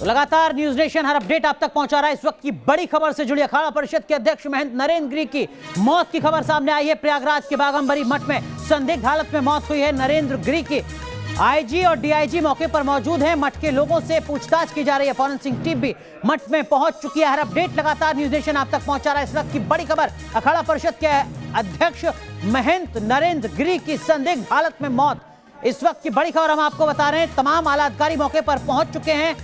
लगातार news nation हर update आप तक पहुंचा रहा है। इस वक्त की बड़ी खबर से जुड़ी अखाड़ा परिषद के अध्यक्ष महंत नरेंद्र गिरी की मौत की खबर सामने आई है। प्रयागराज के बागंबरी मठ में संदिग्ध हालत में मौत हुई है नरेंद्र गिरी की। आईजी और डीआईजी मौके पर मौजूद हैं। मठ के लोगों से पूछताछ की जा रही है। फॉरेंसिक टीम भी मठ में पहुंच चुकी है। हर अपडेट लगातार न्यूज नेशन आप तक पहुंचा रहा है। इस वक्त की बड़ी खबर, अखाड़ा परिषद के अध्यक्ष महंत नरेंद्र गिरी की संदिग्ध हालत में मौत। इस वक्त की बड़ी खबर हम आपको बता रहे हैं। तमाम आलाधिकारी मौके पर पहुंच चुके हैं।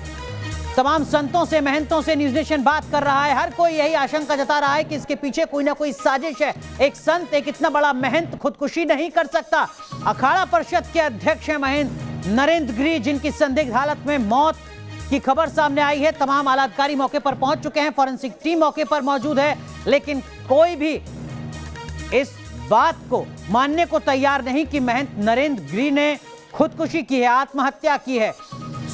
तमाम संतों से, महंतों से न्यूज नेशन बात कर रहा है। हर कोई यही आशंका जता रहा है कि इसके पीछे कोई ना कोई साजिश है। एक संत, एक इतना बड़ा महंत खुदकुशी नहीं कर सकता। अखाड़ा परिषद के अध्यक्ष हैं महंत नरेंद्र गिरी, जिनकी संदिग्ध हालत में मौत की खबर सामने आई है। तमाम आलाधिकारी मौके पर पहुंच चुके हैं। फॉरेंसिक टीम मौके पर मौजूद है, लेकिन कोई भी इस बात को मानने को तैयार नहीं कि महंत नरेंद्र गिरी ने खुदकुशी की है, आत्महत्या की है।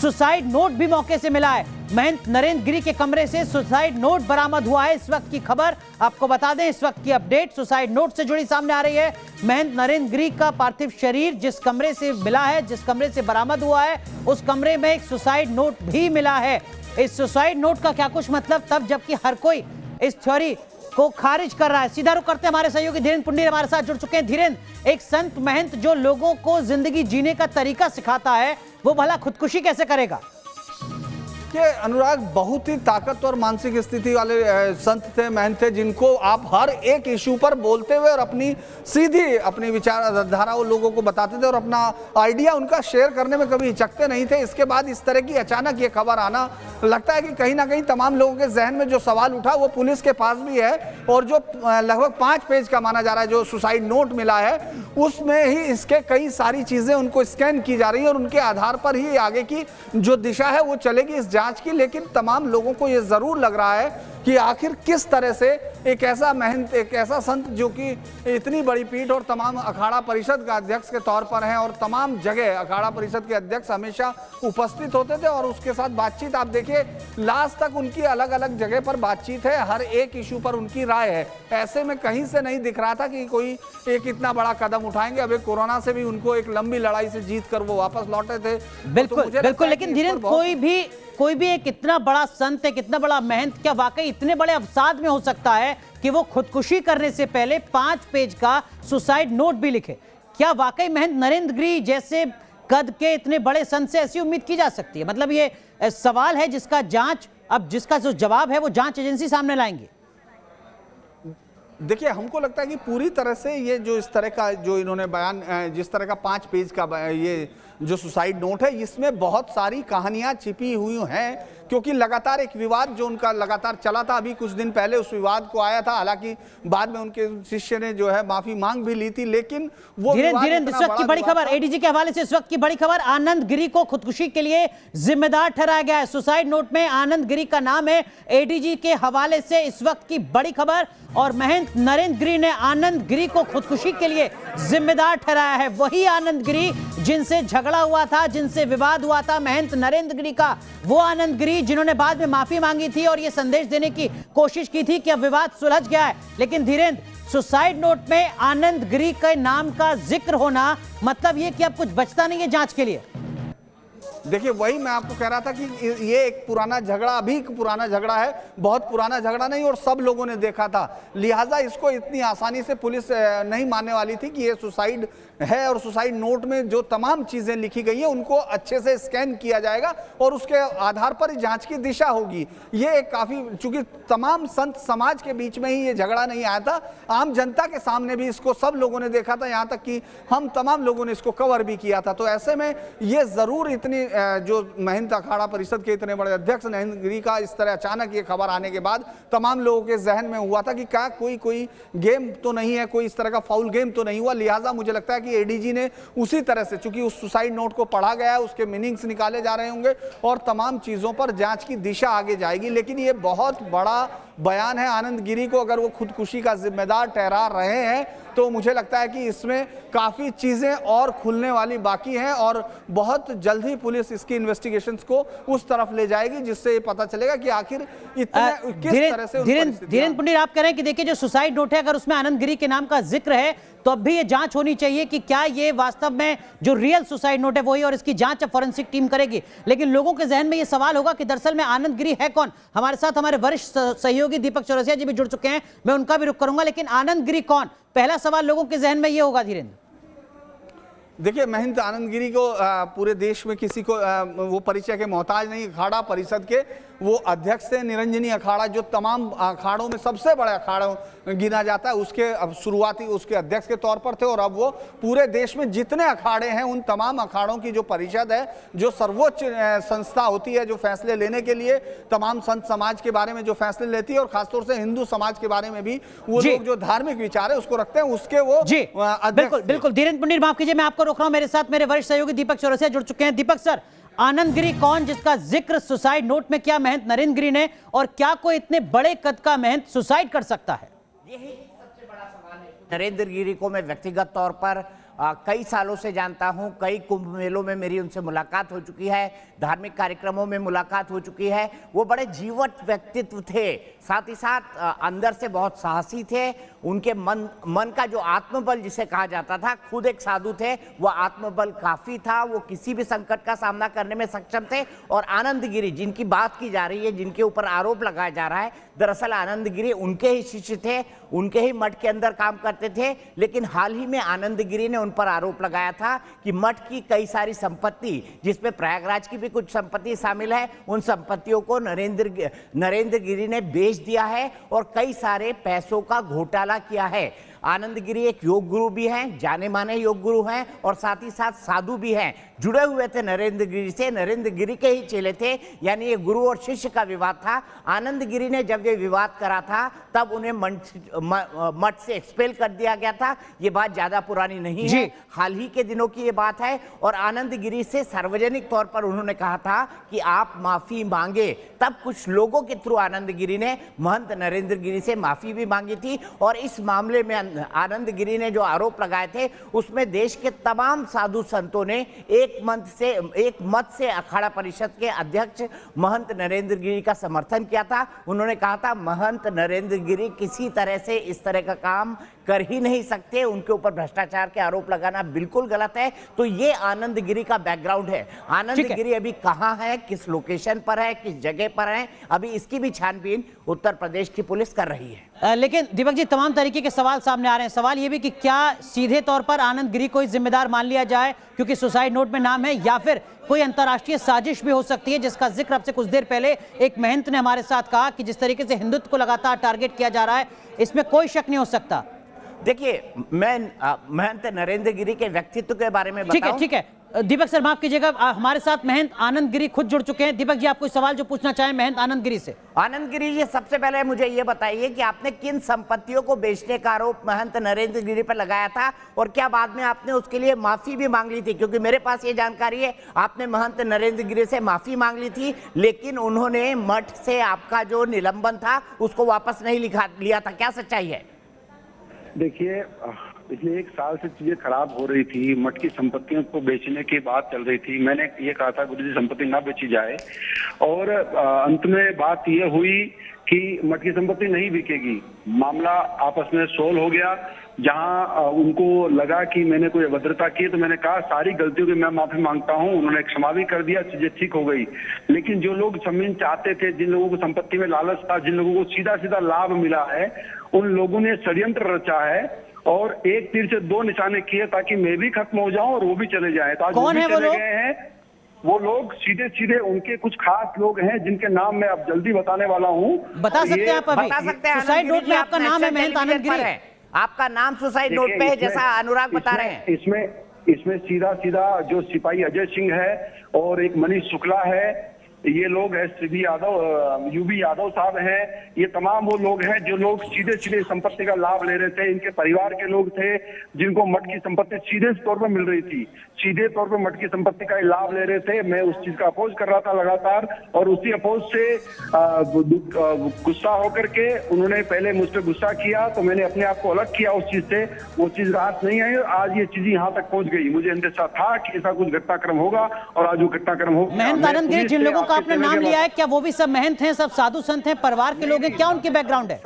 सुसाइड नोट भी मौके से मिला है। महंत नरेंद्र गिरी के कमरे से सुसाइड नोट बरामद हुआ है। इस वक्त की खबर आपको बता दें, इस वक्त की अपडेट सुसाइड नोट से जुड़ी सामने आ रही है। महंत नरेंद्र गिरी का पार्थिव शरीर जिस कमरे से मिला है, जिस कमरे से बरामद हुआ है, उस कमरे में एक सुसाइड नोट भी मिला है। इस सुसाइड नोट का क्या कुछ मतलब तब, जबकि हर कोई इस थ्योरी को खारिज कर रहा है। सीधा रुख करते हैं, हमारे सहयोगी धीरेन्द्र पुंडीर हमारे साथ जुड़ चुके हैं। धीरेन्द्र, एक संत महंत जो लोगों को जिंदगी जीने का तरीका सिखाता है, वो भला खुदकुशी कैसे करेगा? कि अनुराग बहुत ही ताकतवर मानसिक स्थिति वाले संत थे, महंत थे, जिनको आप हर एक इशू पर बोलते हुए और अपनी सीधी अपनी विचारधारा वो लोगों को बताते थे और अपना आइडिया उनका शेयर करने में कभी हिचकते नहीं थे। इसके बाद इस तरह की अचानक ये खबर आना, लगता है कि कहीं ना कहीं तमाम लोगों के जहन में जो सवाल उठा वो पुलिस के पास भी है। और जो लगभग 5 पेज का माना जा रहा है जो सुसाइड नोट मिला है, उसमें ही इसके कई सारी चीजें उनको स्कैन की जा रही है और उनके आधार पर ही आगे की जो दिशा है वो चलेगी इस जांच की। लेकिन तमाम लोगों को ये जरूर लग रहा है कि आखिर किस तरह से एक ऐसा महंत, एक ऐसा संत जो कि इतनी बड़ी पीठ और तमाम अखाड़ा परिषद का अध्यक्ष के तौर पर हैं और तमाम जगह अखाड़ा परिषद के अध्यक्ष हमेशा उपस्थित होते थे और उसके साथ बातचीत, आप देखिए लास्ट तक उनकी अलग अलग जगह पर बातचीत है, हर एक इशू पर उनकी राय है। ऐसे में कहीं से नहीं दिख रहा था कि कोई एक इतना बड़ा कदम उठाएंगे। अब कोरोना से भी उनको एक लंबी लड़ाई से जीत कर वो वापस लौटे थे। बिल्कुल बिल्कुल, लेकिन धीरेन्द्र कोई भी एक इतना बड़ा संत, एक इतना बड़ा महंत क्या वाकई इतने बड़े अवसाद में हो सकता है कि वो खुदकुशी करने से पहले 5 पेज का सुसाइड नोट भी लिखे? क्या वाकई महंत नरेंद्र गिरी जैसे कद के इतने बड़े संत से ऐसी उम्मीद की जा सकती है? मतलब ये सवाल है जिसका जांच, अब जिसका जो जवाब है वो जांच एजेंसी सामने लाएंगे। देखिए, हमको लगता है कि पूरी तरह से ये जो इस तरह का जो इन्होंने बयान, जिस तरह का 5 पेज का ये जो सुसाइड नोट है, इसमें बहुत सारी कहानियां छिपी हुई हैं। क्योंकि लगातार एक विवाद जो उनका लगातार चला था, अभी कुछ दिन पहले उस विवाद को आया था। हालांकि बाद में उनके शिष्य ने जो है माफी मांग भी ली थी, लेकिन वो धीरेन्द्र, इस वक्त की बड़ी खबर एडीजी के हवाले से, इस वक्त की बड़ी खबर, आनंद गिरी को खुदकुशी के लिए जिम्मेदार ठहराया गया है। सुसाइड नोट में आनंद गिरी का नाम है। एडीजी के हवाले से इस वक्त की बड़ी खबर, और महंत नरेंद्र गिरी ने आनंद गिरी को खुदकुशी के लिए जिम्मेदार ठहराया है। वही आनंद गिरी जिनसे झगड़ा हुआ था, जिनसे विवाद हुआ था महंत नरेंद्र गिरी का, वो आनंद गिरी जिन्होंने बाद में माफी मांगी थी और ये संदेश देने की कोशिश की थी कि अब विवाद सुलझ गया है। लेकिन धीरेन्द्र, सुसाइड नोट में आनंद गिरी के नाम का जिक्र होना, मतलब ये कि अब कुछ बचता नहीं है जांच के लिए। देखिए, वही मैं आपको कह रहा था कि ये एक पुराना झगड़ा, अभी एक पुराना झगड़ा है, बहुत पुराना झगड़ा नहीं, और सब लोगों ने देखा था। लिहाजा इसको इतनी आसानी से पुलिस नहीं मानने वाली थी कि ये सुसाइड है। और सुसाइड नोट में जो तमाम चीजें लिखी गई है उनको अच्छे से स्कैन किया जाएगा और उसके आधार पर जांच की दिशा होगी। ये एक काफी, चूंकि तमाम संत समाज के बीच में ही ये झगड़ा नहीं आया था, आम जनता के सामने भी इसको सब लोगों ने देखा था, यहाँ तक कि हम तमाम लोगों ने इसको कवर भी किया था। तो ऐसे में ये जरूर इतनी जो महंत अखाड़ा परिषद के इतने बड़े अध्यक्ष नरेंद्र गिरी का इस तरह अचानक ये खबर आने के बाद तमाम लोगों के जहन में हुआ था कि क्या कोई गेम तो नहीं है, कोई इस तरह का फाउल गेम तो नहीं हुआ। लिहाजा मुझे लगता है कि एडीजी ने उसी तरह से, चूंकि उस सुसाइड नोट को पढ़ा गया है, उसके मीनिंग्स निकाले जा रहे होंगे और तमाम चीजों पर जांच की दिशा आगे जाएगी। लेकिन ये बहुत बड़ा बयान है। आनंद गिरी को अगर वो खुदकुशी का जिम्मेदार ठहरा रहे हैं तो मुझे लगता है कि इसमें काफी चीजें और खुलने वाली बाकी हैं और बहुत जल्द ही पुलिस इसकी इन्वेस्टिगेशंस को उस तरफ ले जाएगी, जिससे ये पता चलेगा कि आखिर इतने किस तरह से। धीरेन्द्र पुंडीर, आप कह रहे हैं कि देखिए जो सुसाइड नोट है, अगर उसमें आनंद गिरी के नाम का जिक्र है तो अब भी ये जांच होनी चाहिए कि क्या ये वास्तव में जो रियल सुसाइड नोट है वही, और इसकी जांच अब फॉरेंसिक टीम करेगी। लेकिन लोगों के जहन में ये सवाल होगा कि दरअसल में आनंद गिरी है कौन। हमारे साथ हमारे वरिष्ठ सहयोगी दीपक चौरसिया जी भी जुड़ चुके हैं, मैं उनका भी रुख करूंगा। लेकिन आनंद गिरी कौन, पहला सवाल लोगों के जहन में ये होगा धीरेन्द्र। देखिए, महंत आनंद गिरी को पूरे देश में किसी को वो परिचय के मोहताज नहीं। अखाड़ा परिषद के वो अध्यक्ष थे, निरंजनी अखाड़ा जो तमाम अखाड़ों में सबसे बड़ा अखाड़ा गिना जाता है, उसके अब शुरुआती उसके अध्यक्ष के तौर पर थे। और अब वो पूरे देश में जितने अखाड़े हैं उन तमाम अखाड़ों की जो परिषद है, जो सर्वोच्च संस्था होती है जो फैसले लेने के लिए तमाम संत समाज के बारे में जो फैसले लेती है, और खासतौर से हिंदू समाज के बारे में भी वो लोग जो धार्मिक विचार है उसको रखते हैं, उसके वो बिल्कुल बिल्कुल। धीरेन्द्र पंडित, माफ कीजिए मैं आपको रोक रहा हूं, मेरे साथ मेरे वरिष्ठ सहयोगी दीपक चौरसिया जुड़ चुके हैं। दीपक सर, आनंद गिरी कौन, जिसका जिक्र सुसाइड नोट में किया महंत नरेंद्र गिरी ने, और क्या कोई इतने बड़े कद का महंत सुसाइड कर सकता है? यही सबसे बड़ा सवाल है। नरेंद्र गिरी को मैं व्यक्तिगत तौर पर कई सालों से जानता हूं, कई कुंभ मेलों में मेरी उनसे मुलाकात हो चुकी है, धार्मिक कार्यक्रमों में मुलाकात हो चुकी है। वो बड़े जीवंत व्यक्तित्व थे, साथ ही साथ अंदर से बहुत साहसी थे। उनके मन का जो आत्मबल जिसे कहा जाता था, खुद एक साधु थे, वो आत्मबल काफी था, वो किसी भी संकट का सामना करने में सक्षम थे। और आनंद गिरी जिनकी बात की जा रही है, जिनके ऊपर आरोप लगाया जा रहा है, दरअसल आनंद गिरी उनके ही शिष्य थे, उनके ही मठ के अंदर काम करते थे। लेकिन हाल ही में आनंद गिरी ने उन पर आरोप लगाया था कि मठ की कई सारी संपत्ति, जिसमें प्रयागराज की भी कुछ संपत्ति शामिल है, उन संपत्तियों को नरेंद्र गिरी ने बेच दिया है और कई सारे पैसों का घोटाला किया है। आनंद गिरी एक योग गुरु भी हैं, जाने माने योग गुरु हैं, और साथ ही साथ साधु भी हैं, जुड़े हुए थे नरेंद्र गिरी से, नरेंद्र गिरी के ही चेले थे। यानी ये गुरु और शिष्य का विवाद था। आनंद गिरी ने जब ये विवाद करा था तब उन्हें मठ से एक्सपेल कर दिया गया था। ये बात ज्यादा पुरानी नहीं है, हाल ही के दिनों की ये बात है। और आनंद गिरी से सार्वजनिक तौर पर उन्होंने कहा था कि आप माफी मांगे। तब कुछ लोगों के थ्रू आनंद गिरी ने महंत नरेंद्र गिरी से माफी भी मांगी थी। और इस मामले में आनंद गिरी ने जो आरोप लगाए थे उसमें देश के तमाम साधु संतों ने एक मत से अखाड़ा परिषद के अध्यक्ष महंत नरेंद्र गिरी का समर्थन किया था। उन्होंने कहा था महंत नरेंद्र गिरी किसी तरह से इस तरह का काम कर ही नहीं सकते, उनके ऊपर भ्रष्टाचार के आरोप लगाना बिल्कुल गलत है। तो ये आनंद गिरी का बैकग्राउंड है। आनंद गिरी अभी कहां है, किस लोकेशन पर है, किस जगह पर है, अभी इसकी भी छानबीन उत्तर प्रदेश की पुलिस कर रही है। लेकिन दीपक जी, तमाम तरीके के सवाल सामने आ रहे हैं। सवाल ये भी कि क्या सीधे तौर पर आनंद गिरी को जिम्मेदार मान लिया जाए क्योंकि सुसाइड नोट में नाम है, या फिर कोई अंतर्राष्ट्रीय साजिश भी हो सकती है, जिसका जिक्र अब से कुछ देर पहले एक महंत ने हमारे साथ कहा कि जिस तरीके से हिंदुत्व को लगातार टारगेट किया जा रहा है, इसमें कोई शक नहीं हो सकता। देखिए, मैं महंत नरेंद्र गिरी के व्यक्तित्व के बारे में बताऊं? ठीक है दीपक सर, माफ कीजिएगा, हमारे साथ महंत आनंद गिरी खुद जुड़ चुके हैं। दीपक जी, आप कोई सवाल जो पूछना चाहें महंत आनंद गिरी से? आनंद गिरी जी, सबसे पहले मुझे ये बताइए कि आपने किन संपत्तियों को बेचने का आरोप महंत नरेंद्र गिरी पर लगाया था, और क्या बाद में आपने उसके लिए माफी भी मांग ली थी? क्योंकि मेरे पास ये जानकारी है आपने महंत नरेंद्र गिरी से माफी मांग ली थी, लेकिन उन्होंने मठ से आपका जो निलंबन था उसको वापस नहीं लिया था। क्या सच्चाई है? देखिए, पिछले 1 साल से चीजें खराब हो रही थी, मठ की संपत्तियों को बेचने की बात चल रही थी। मैंने ये कहा था गुरुजी संपत्ति ना बेची जाए, और अंत में बात ये हुई कि मठ की संपत्ति नहीं बिकेगी। मामला आपस में सोल्व हो गया। जहां उनको लगा कि मैंने कोई अभद्रता की, तो मैंने कहा सारी गलतियों की मैं माफी मांगता हूं। उन्होंने क्षमा भी कर दिया, चीजें ठीक हो गई। लेकिन जो लोग जमीन चाहते थे, जिन लोगों को संपत्ति में लालच था, जिन लोगों को सीधा सीधा लाभ मिला है, उन लोगों ने षड्यंत्र रचा है और एक तीर से 2 निशाने किए ताकि मैं भी खत्म हो जाऊं और वो भी चले जाए। तो आज वो भी चले गए हैं। वो लोग सीधे सीधे उनके कुछ खास लोग हैं जिनके नाम मैं अब जल्दी बताने वाला हूँ। बता सकते हैं आप? अभी बता सकते हैं? सुसाइड नोट में आपका नाम है महंत आनंद गिरी है, आपका नाम सुसाइड नोट पे है, जैसा अनुराग बता रहे हैं। इसमें सीधा सीधा जो सिपाही अजय सिंह है और एक मनीष शुक्ला है, ये लोग एसबी यादव, यूबी यादव साहब हैं, ये तमाम वो लोग हैं जो लोग सीधे सीधे संपत्ति का लाभ ले रहे थे। इनके परिवार के लोग थे जिनको मठ की संपत्ति सीधे तौर पर मिल रही थी, सीधे तौर पर मठ की संपत्ति का लाभ ले रहे थे। मैं उस चीज का अपोज कर रहा था लगातार, और उसी अपोज से गुस्सा होकर के उन्होंने पहले मुझ पर गुस्सा किया, तो मैंने अपने आप को अलग किया उस चीज से। वो चीज राहत नहीं आई, आज ये चीज यहाँ तक पहुंच गई। मुझे अंदेशा था कि ऐसा कुछ घटनाक्रम होगा और आज वो घटनाक्रम हो गया। महंत आनंद गिरी, जिन लोगों का आपने नाम लिया है, क्या वो भी सब महंत हैं, सब साधु संत हैं, परिवार के लोग हैं, क्या उनकी बैकग्राउंड है?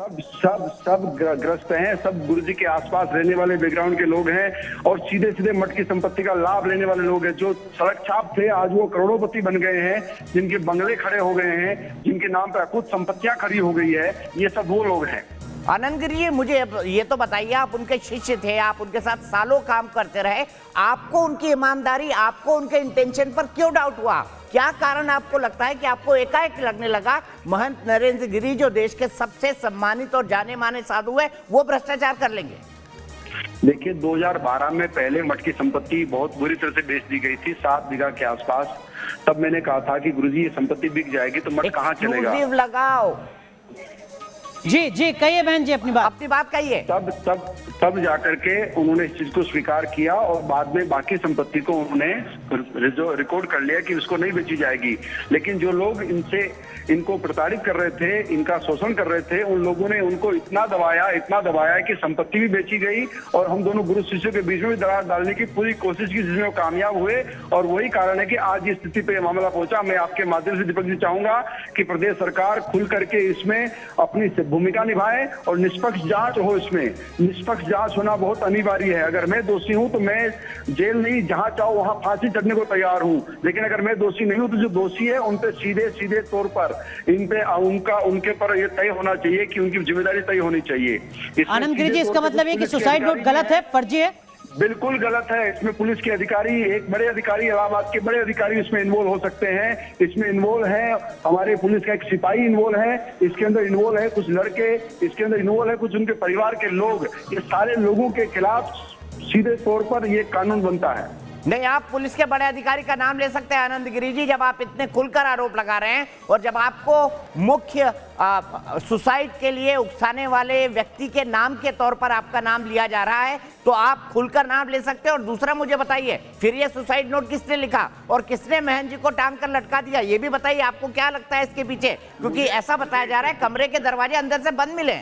सब ग्रस्त हैं, सब गुरु जी के आसपास रहने वाले बैकग्राउंड के लोग हैं और सीधे सीधे मठ की संपत्ति का लाभ लेने वाले लोग हैं। जो सड़क छाप थे आज वो करोड़ोपति बन गए हैं, जिनके बंगले खड़े हो गए हैं, जिनके नाम पर कुछ संपत्तियां खड़ी हो गई है, ये सब वो लोग हैं। आनंद गिरी जी, मुझे ये तो बताइए, आप उनके शिष्य थे, आप उनके साथ सालों काम करते रहे, आपको उनकी ईमानदारी, आपको उनके इंटेंशन पर क्यों डाउट हुआ? क्या कारण आपको लगता है कि आपको एकाएक लगने लगा महंत नरेंद्र गिरी, जो देश के सबसे सम्मानित और जाने माने साधु है, वो भ्रष्टाचार कर लेंगे? देखिए 2012 में पहले मठ की संपत्ति बहुत बुरी तरह से बेच दी गई थी, 7 बीघा के आसपास। तब मैंने कहा था कि गुरुजी ये संपत्ति बिक जाएगी तो मठ कहाँ चलेगा। एक्सक्लूसिव लगाओ। जी जी कहिए बहन जी अपनी बात कहिए। तब जाकर के उन्होंने इस चीज को स्वीकार किया और बाद में बाकी संपत्ति को उन्होंने रिकॉर्ड कर लिया कि उसको नहीं बेची जाएगी। लेकिन जो लोग इनको प्रताड़ित कर रहे थे, इनका शोषण कर रहे थे, उन लोगों ने उनको इतना दबाया कि संपत्ति भी बेची गई और हम दोनों गुरु शिष्यों के बीच में भी दरार डालने की पूरी कोशिश की, जिसमें वो कामयाब हुए। और वही कारण है कि आज इस स्थिति पे मामला पहुंचा। मैं आपके माध्यम से दीपक जी चाहूंगा कि प्रदेश सरकार खुल करके इसमें अपनी भूमिका निभाए और निष्पक्ष जांच हो। इसमें निष्पक्ष जांच होना बहुत अनिवार्य है। अगर मैं दोषी हूं तो मैं जेल नहीं, जहां चाहो वहां फांसी चढ़ने को तैयार हूं, लेकिन अगर मैं दोषी नहीं हूं तो जो दोषी है उन पे सीधे तौर पर इन पे उनके पर ये तय होना चाहिए कि उनकी जिम्मेदारी तय होनी चाहिए। आनंद गिरी जी, इसका मतलब है कि सुसाइड नोट गलत है, फर्जी है? बिल्कुल गलत है। इसमें पुलिस के अधिकारी, एक बड़े अधिकारी, इलाहाबाद के बड़े अधिकारी इसमें इन्वॉल्व हो सकते हैं। इसमें इन्वॉल्व है हमारे पुलिस का एक सिपाही इन्वॉल्व है, इसके अंदर इन्वॉल्व है कुछ लड़के, इसके अंदर इन्वॉल्व है कुछ उनके परिवार के लोग। ये सारे लोगों के खिलाफ सीधे तौर पर ये कानून बनता है। नहीं, आप पुलिस के बड़े अधिकारी का नाम ले सकते हैं आनंद गिरी जी, जब आप इतने खुलकर आरोप लगा रहे हैं और जब आपको मुख्य सुसाइड के लिए उकसाने वाले व्यक्ति के नाम के तौर पर आपका नाम लिया जा रहा है, तो आप खुलकर नाम ले सकते हैं। और दूसरा मुझे बताइए, फिर ये सुसाइड नोट किसने लिखा और किसने महंत जी को टांग कर लटका दिया, ये भी बताइए। आपको क्या लगता है इसके पीछे? क्योंकि ऐसा बताया जा रहा है कमरे के दरवाजे अंदर से बंद मिले।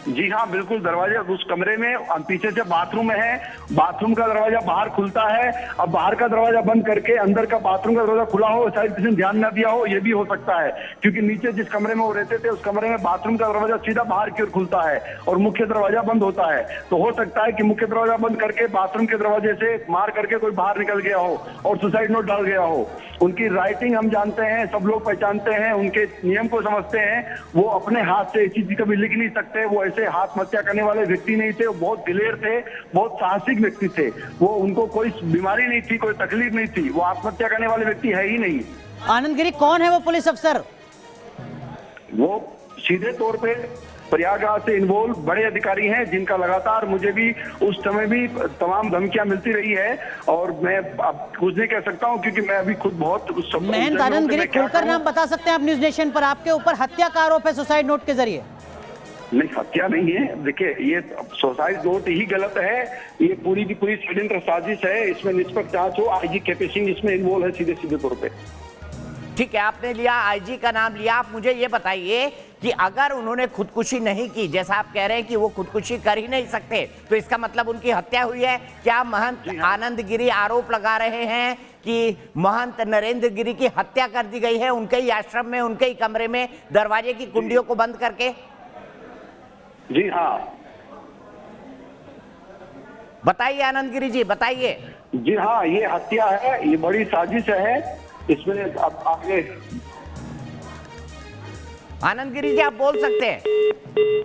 जी हाँ, बिल्कुल। दरवाजा उस कमरे में पीछे से बाथरूम है, बाथरूम का दरवाजा बाहर खुलता है। अब बाहर का दरवाजा बंद करके अंदर का बाथरूम का दरवाजा खुला हो, शायद किसी ने ध्यान न दिया हो, ये भी हो सकता है। क्योंकि नीचे जिस कमरे में वो रहते थे उस कमरे में बाथरूम का दरवाजा सीधा बाहर की ओर खुलता है और मुख्य दरवाजा बंद होता है। तो हो सकता है कि मुख्य दरवाजा बंद करके बाथरूम के दरवाजे से मार करके कोई बाहर निकल गया हो और सुसाइड नोट डाल गया हो। उनकी राइटिंग हम जानते हैं, सब लोग पहचानते हैं, उनके नियम को समझते हैं। वो अपने हाथ से इस चीज कभी लिख नहीं सकते। वो ऐसे आत्महत्या करने वाले व्यक्ति नहीं थे, वो बहुत दिलेर थे, बहुत साहसिक व्यक्ति थे। वो उनको कोई बीमारी नहीं थी, कोई तकलीफ नहीं थी, वो आत्महत्या करने वाले व्यक्ति है ही नहीं। आनंद गिरी कौन है वो पुलिस अफसर? वो सीधे तौर पे प्रयागराज से इन्वॉल्व बड़े अधिकारी हैं, जिनका लगातार मुझे भी उस समय भी तमाम धमकियां मिलती रही है। और मैं अब कुछ नहीं कह सकता हूं क्योंकि मैं अभी खुद बहुत महंत आनंद गिरी, खुलकर नाम बता सकते हैं आप न्यूज नेशन पर? आपके ऊपर हत्या का आरोप है सुसाइड नोट के जरिए। नहीं, हत्या नहीं है। देखिए, ये सुसाइड नोट ही गलत है। ये पूरी की पूरी षड्यंत्र साजिश है। इसमें निष्पक्ष जांच हो। आईजी केपी सिंह इसमें इन्वॉल्व है सीधे तौर पे। ठीक है, आपने लिया, आईजी का नाम लिया। आप मुझे ये बताइए कि अगर उन्होंने खुदकुशी नहीं की, जैसा आप कह रहे हैं कि वो खुदकुशी कर ही नहीं सकते, तो इसका मतलब उनकी हत्या हुई है क्या? महंत आनंद गिरी आरोप लगा रहे हैं कि महंत नरेंद्र गिरी की हत्या कर दी गई है उनके ही आश्रम में, उनके ही कमरे में, दरवाजे की कुंडियों को बंद करके? जी हाँ, बताइए आनंद गिरी जी, बताइए। जी हाँ, ये हत्या है, ये बड़ी साजिश है। इसमें अब आगे आनंद गिरी जी आप बोल सकते हैं।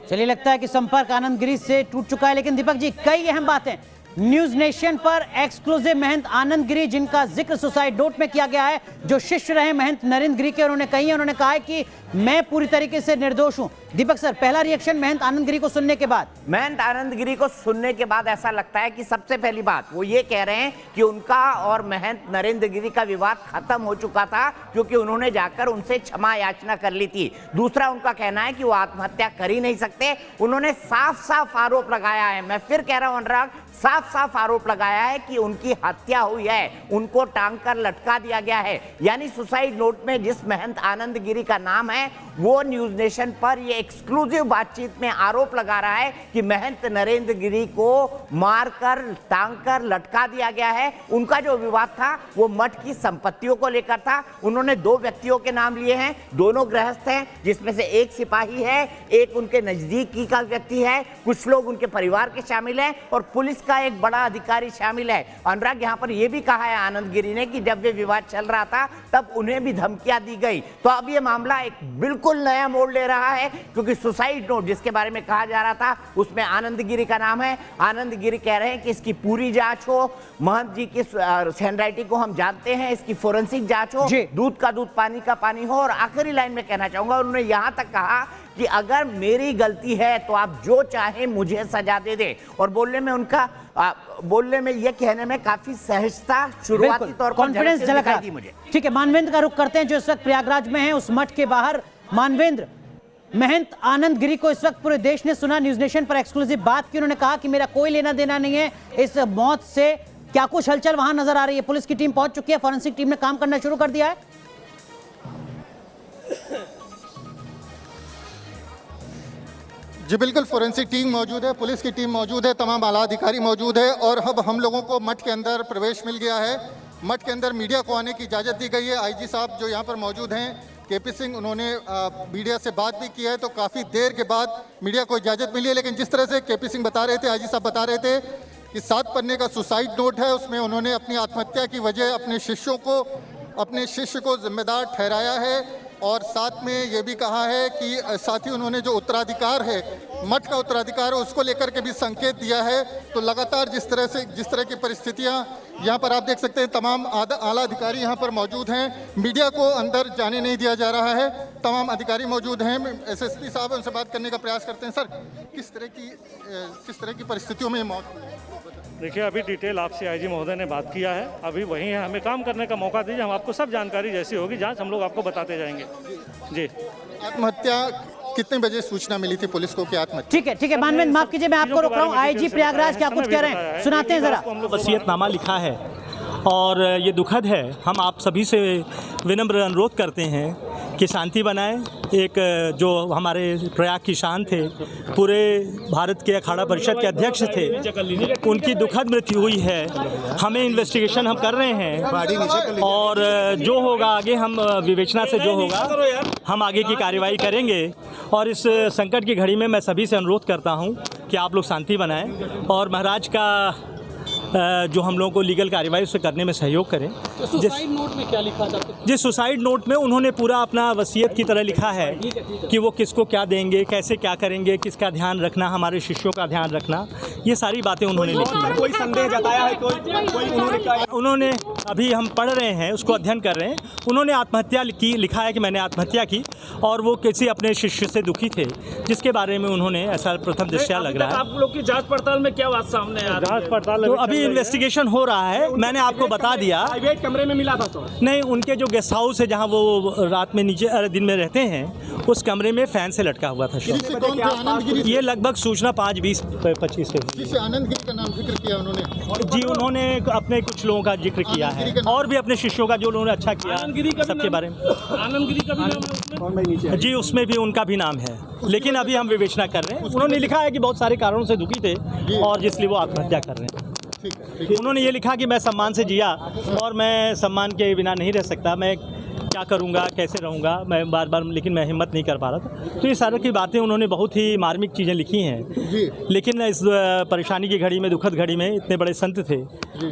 चलिए, लगता है कि संपर्क आनंद गिरी से टूट चुका है। लेकिन दीपक जी, कई अहम बातें न्यूज नेशन पर एक्सक्लूसिव महंत आनंद गिरी, जिनका जिक्र सुसाइड नोट में किया गया है, जो शिष्य रहे महंत नरेंद्र गिरी के, उन्होंने कही है, उन्होंने कहा है कि मैं पूरी तरीके से निर्दोष हूं। दीपक सर, पहला रिएक्शन महंत आनंद गिरी को सुनने के बाद? महंत आनंद गिरी को सुनने के बाद ऐसा लगता है कि सबसे पहली बात वो ये कह रहे हैं कि उनका और महंत नरेंद्र गिरी का विवाद खत्म हो चुका था, क्योंकि उन्होंने जाकर उनसे क्षमा याचना कर ली थी। दूसरा, उनका कहना है कि वो आत्महत्या कर ही नहीं सकते। उन्होंने साफ साफ आरोप लगाया है, मैं फिर कह रहा हूं अनुराग, साफ साफ आरोप लगाया है कि उनकी हत्या हुई है, उनको टांग कर लटका दिया गया है। यानी सुसाइड नोट में जिस महंत आनंद गिरी का नाम है, वो न्यूज नेशन पर ये एक्सक्लूसिव बातचीत में आरोप लगा रहा है कि महंत नरेंद्र गिरी को मारकर, टांगकर लटका दिया गया है। उनका जो विवाद था वो मठ की संपत्तियों को लेकर था। उन्होंने 2 व्यक्तियों के नाम लिए हैं, दोनों गृहस्थ हैं, जिसमें से एक सिपाही है, एक उनके नजदीकी का व्यक्ति है, कुछ लोग उनके परिवार के शामिल हैं और पुलिस का एक बड़ा अधिकारी शामिल है। अनुराग, यहाँ पर यह भी कहा है आनंद गिरी ने कि जब वे विवाद चल रहा था तब उन्हें भी धमकियां दी गई। तो अब यह मामला एक बिल्कुल नया मोड़ ले रहा है, क्योंकि सुसाइड नोट जिसके बारे में कहा जा रहा था उसमें आनंद गिरी का नाम है। आनंद गिरी कह रहे हैं कि इसकी पूरी जांच हो, महंत जी की हैंडराइटिंग को हम जानते हैं, इसकी फोरेंसिक जांच हो, दूध का दूध पानी का पानी हो। और आखिरी लाइन में कहना चाहूंगा, उन्होंने यहां तक कहा कि अगर मेरी गलती है तो आप जो चाहें मुझे सजा दे दे। और बोलने में ये कहने में काफी सहजता शुरुआती तौर पर कॉन्फिडेंस झलक रहा मुझे। ठीक है, मानवेंद्र का रुख करते हैं जो इस वक्त प्रयागराज में है, उस मठ के बाहर। मानवेंद्र, महंत आनंद गिरी को इस वक्त पूरे देश ने सुना, न्यूज नेशन पर एक्सक्लूसिव बात की। उन्होंने कहा कि मेरा कोई लेना देना नहीं है इस मौत से। क्या कुछ हलचल वहां नजर आ रही है? पुलिस की टीम पहुंच चुकी है, फॉरेंसिक टीम ने काम करना शुरू कर दिया है। जी बिल्कुल, फोरेंसिक टीम मौजूद है, पुलिस की टीम मौजूद है, तमाम आला अधिकारी मौजूद है और अब हम लोगों को मठ के अंदर प्रवेश मिल गया है। मठ के अंदर मीडिया को आने की इजाज़त दी गई है। आईजी साहब जो यहाँ पर मौजूद हैं, केपी सिंह, उन्होंने मीडिया से बात भी की है, तो काफ़ी देर के बाद मीडिया को इजाज़त मिली है। लेकिन जिस तरह से केपी सिंह बता रहे थे, आईजी साहब बता रहे थे कि 7 पन्ने का सुसाइड नोट है, उसमें उन्होंने अपनी आत्महत्या की वजह अपने शिष्य को जिम्मेदार ठहराया है और साथ में ये भी कहा है कि साथ ही उन्होंने जो उत्तराधिकार है, मठ का उत्तराधिकार है, उसको लेकर के भी संकेत दिया है। तो लगातार जिस तरह की परिस्थितियां यहाँ पर आप देख सकते हैं, तमाम आला अधिकारी यहाँ पर मौजूद हैं, मीडिया को अंदर जाने नहीं दिया जा रहा है, तमाम अधिकारी मौजूद हैं। एसएसपी साहब उनसे बात करने का प्रयास करते हैं। सर, किस तरह की परिस्थितियों में मौत हुई? देखिए, अभी डिटेल आपसे आईजी महोदय ने बात किया है, अभी वहीं है, हमें काम करने का मौका दीजिए, हम आपको सब जानकारी जैसी होगी जांच हम लोग आपको बताते जाएंगे। जी, आत्महत्या कितने बजे सूचना मिली थी पुलिस को कि आत्महत्या? ठीक है मानवेंद्र, माफ कीजिए मैं आपको रोक रहा हूँ। आईजी प्रयागराज क्या कुछ कह रहे हैं, सुनाते हैं जरा। वसीयतनामा लिखा है और ये दुखद है। हम आप सभी से विनम्र अनुरोध करते हैं कि शांति बनाएं। एक जो हमारे प्रयाग की शान थे, पूरे भारत के अखाड़ा परिषद के अध्यक्ष थे, उनकी दुखद मृत्यु हुई है। हमें इन्वेस्टिगेशन हम कर रहे हैं और जो होगा आगे हम विवेचना से जो होगा हम आगे की कार्रवाई करेंगे। और इस संकट की घड़ी में मैं सभी से अनुरोध करता हूं कि आप लोग शांति बनाएं और महाराज का जो हम लोगों को लीगल कार्रवाई उसे करने में सहयोग करें। तो सुसाइड नोट में क्या लिखा था? जिस सुसाइड नोट में उन्होंने पूरा अपना वसीयत की तरह लिखा है कि वो किसको क्या देंगे, कैसे क्या करेंगे, किसका ध्यान रखना, हमारे शिष्यों का ध्यान रखना, ये सारी बातें उन्होंने लिखी है। कोई संदेह जताया है? कोई उन्होंने अभी हम पढ़ रहे हैं, उसको अध्ययन कर रहे हैं। उन्होंने आत्महत्या की, लिखा है कि मैंने आत्महत्या की और वो किसी अपने शिष्य से दुखी थे, जिसके बारे में उन्होंने ऐसा प्रथम दृष्टया लग रहा है। आप लोग की जांच पड़ताल में क्या बात सामने आ रही है? जांच पड़ताल तो अभी इन्वेस्टिगेशन हो रहा है। मैंने आपको बता दिया, प्राइवेट कमरे में मिला था तो नहीं, उनके जो गेस्ट हाउस है जहां वो रात में नीचे दिन में रहते हैं, उस कमरे में फैन से लटका हुआ था। ये लगभग सूचना 5:20-25 पे। आनंद गिरी का नाम जिक्र किया उन्होंने? जी, उन्होंने अपने कुछ लोगों का जिक्र किया है और भी अपने शिष्यों का जो उन्होंने अच्छा किया सबके बारे में। आनंद गिरी का भी नाम है? जी, उसमें भी उनका भी नाम है, लेकिन अभी हम विवेचना कर रहे हैं। उन्होंने लिखा है कि बहुत सारे कारणों से दुखी थे और इसलिए वो आत्महत्या कर रहे हैं। उन्होंने ये लिखा कि मैं सम्मान से जिया और मैं सम्मान के बिना नहीं रह सकता, मैं क्या करूंगा, कैसे रहूंगा, मैं बार बार, लेकिन मैं हिम्मत नहीं कर पा रहा था। तो ये सारी की बातें उन्होंने बहुत ही मार्मिक चीज़ें लिखी हैं। लेकिन इस परेशानी की घड़ी में, दुखद घड़ी में, इतने बड़े संत थे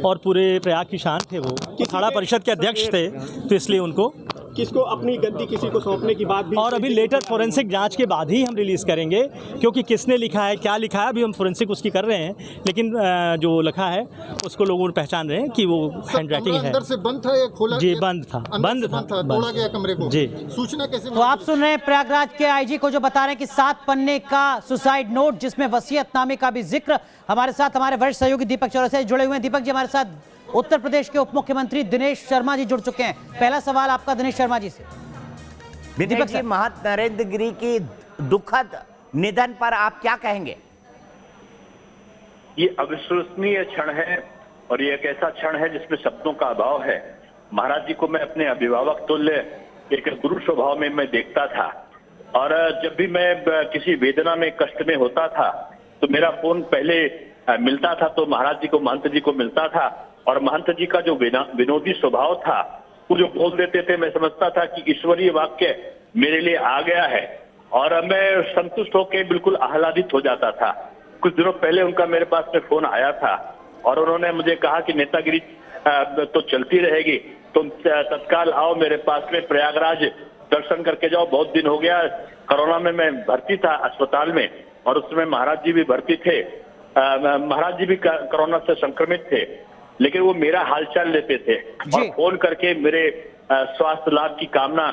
और पूरे प्रयाग की शान थे, वो अखाड़ा परिषद के अध्यक्ष थे, तो इसलिए उनको किसको अपनी गद्दी किसी को सौंपने की बात भी। और अभी लेटर फोरेंसिक जांच के बाद ही हम रिलीज़ करेंगे, क्योंकि किसने लिखा है, क्या लिखा है, अभी हम फोरेंसिक उसकी कर रहे हैं। लेकिन जो लिखा है उसको लोगों ने पहचान रहे हैं कि वो हैंड राइटिंग है। अंदर से बंद था या खोला? जी, बंद था, बंद था, तोड़ा गया कमरे को। जी, सूचना कैसे? तो आप सुन रहे हैं प्रयागराज के आईजी को जो बता रहे हैं कि 7 पन्ने का सुसाइड नोट जिसमें वसीयतनामे का भी जिक्र। हमारे साथ हमारे वरिष्ठ सहयोगी दीपक चौरसिया जुड़े हुए हैं। दीपक जी, हमारे साथ उत्तर प्रदेश के उप मुख्यमंत्री दिनेश शर्मा जी जुड़ चुके हैं। पहला सवाल आपका दिनेश शर्मा जी से। दीपक जी, महंत नरेंद्र गिरी की दुखद निधन पर आप क्या कहेंगे? ये अविश्वसनीय क्षण है और ये एक ऐसा क्षण है जिसमें शब्दों का अभाव है। महाराज जी को मैं अपने अभिभावक तुल्य एक गुरु स्वभाव में मैं देखता था और जब भी मैं किसी वेदना में, कष्ट में होता था तो मेरा फोन पहले मिलता था तो महाराज जी को, महंत जी को मिलता था, और महंत जी का जो विनोदी स्वभाव था, वो जो बोल देते थे, मैं समझता था कि ईश्वरीय वाक्य मेरे लिए आ गया है और मैं संतुष्ट होकर बिल्कुल आह्लादित हो जाता था। कुछ दिनों पहले उनका मेरे पास में फोन आया था और उन्होंने मुझे कहा कि नेतागिरी तो चलती रहेगी, तुम तत्काल आओ मेरे पास में, प्रयागराज दर्शन करके जाओ। बहुत दिन हो गया, कोरोना में मैं भर्ती था अस्पताल में और उस समय महाराज जी भी भर्ती थे, महाराज जी भी कोरोना से संक्रमित थे, लेकिन वो मेरा हालचाल लेते थे और फोन करके मेरे स्वास्थ्य लाभ की कामना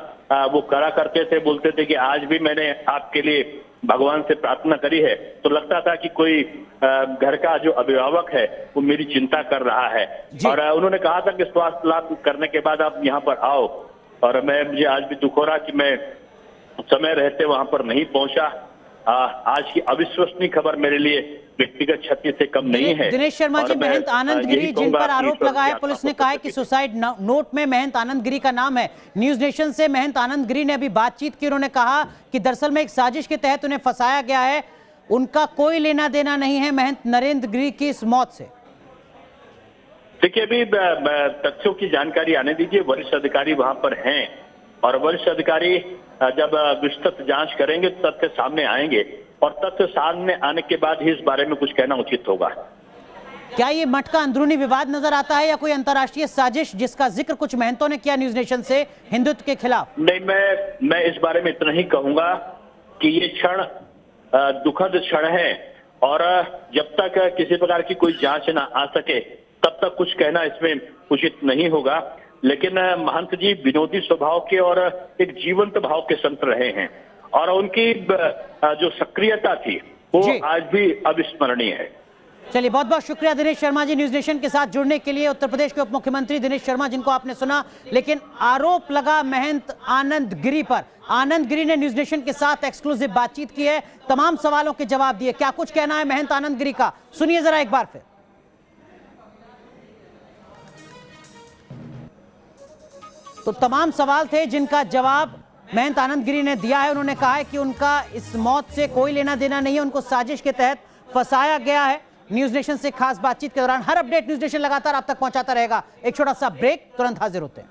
वो करा करते थे। बोलते थे कि आज भी मैंने आपके लिए भगवान से प्रार्थना करी है। तो लगता था कि कोई घर का जो अभिभावक है वो मेरी चिंता कर रहा है। और उन्होंने कहा था कि स्वास्थ्य लाभ करने के बाद आप यहाँ पर आओ, और मुझे आज भी दुख हो रहा कि मैं समय रहते वहां पर नहीं पहुंचा। आज की अविश्वसनीय खबर मेरे लिए व्यक्तिगत क्षति से कम नहीं है। दिनेश शर्मा जी, महंत आनंद गिरी जिन पर आरोप लगा है, पुलिस ने कहा है कि सुसाइड नोट में महंत आनंद गिरी का नाम है। न्यूज नेशन से महंत आनंद गिरी ने अभी बातचीत की, उन्होंने कहा कि दरअसल में एक साजिश के तहत उन्हें फंसाया गया है, उनका कोई लेना देना नहीं है महंत नरेंद्र गिरी की इस मौत से। देखिए, अभी तथ्यों की जानकारी आने दीजिए, वरिष्ठ अधिकारी वहां पर हैं और वरिष्ठ अधिकारी जब विस्तृत जांच करेंगे तो तथ्य सामने आएंगे और तथ्य सामने आने के बाद ही इस बारे में कुछ कहना उचित होगा। क्या ये मठ का अंदरूनी विवाद नजर आता है या कोई अंतर्राष्ट्रीय साजिश जिसका जिक्र कुछ महंतों ने किया न्यूज नेशन से हिंदुत्व के खिलाफ? नहीं, मैं इस बारे में इतना ही कहूंगा कि ये क्षण दुखद क्षण है और जब तक किसी प्रकार की कोई जांच ना आ सके तब तक कुछ कहना इसमें उचित नहीं होगा। लेकिन महंत जी विनोदी स्वभाव के और एक जीवंत भाव के संत रहे हैं और उनकी जो सक्रियता थी वो आज भी अविस्मरणीय है। चलिए, बहुत बहुत शुक्रिया दिनेश शर्मा जी न्यूज नेशन के साथ जुड़ने के लिए। उत्तर प्रदेश के उप मुख्यमंत्री दिनेश शर्मा जिनको आपने सुना, लेकिन आरोप लगा महंत आनंद गिरी पर। आनंद गिरी ने न्यूज नेशन के साथ एक्सक्लूसिव बातचीत की है, तमाम सवालों के जवाब दिए। क्या कुछ कहना है महंत आनंद गिरी का, सुनिए जरा एक बार फिर। तो तमाम सवाल थे जिनका जवाब महंत आनंद गिरी ने दिया है। उन्होंने कहा है कि उनका इस मौत से कोई लेना देना नहीं है, उनको साजिश के तहत फंसाया गया है। न्यूज नेशन से खास बातचीत के दौरान हर अपडेट न्यूज नेशन लगातार आप तक पहुंचाता रहेगा। एक छोटा सा ब्रेक, तुरंत हाजिर होते हैं।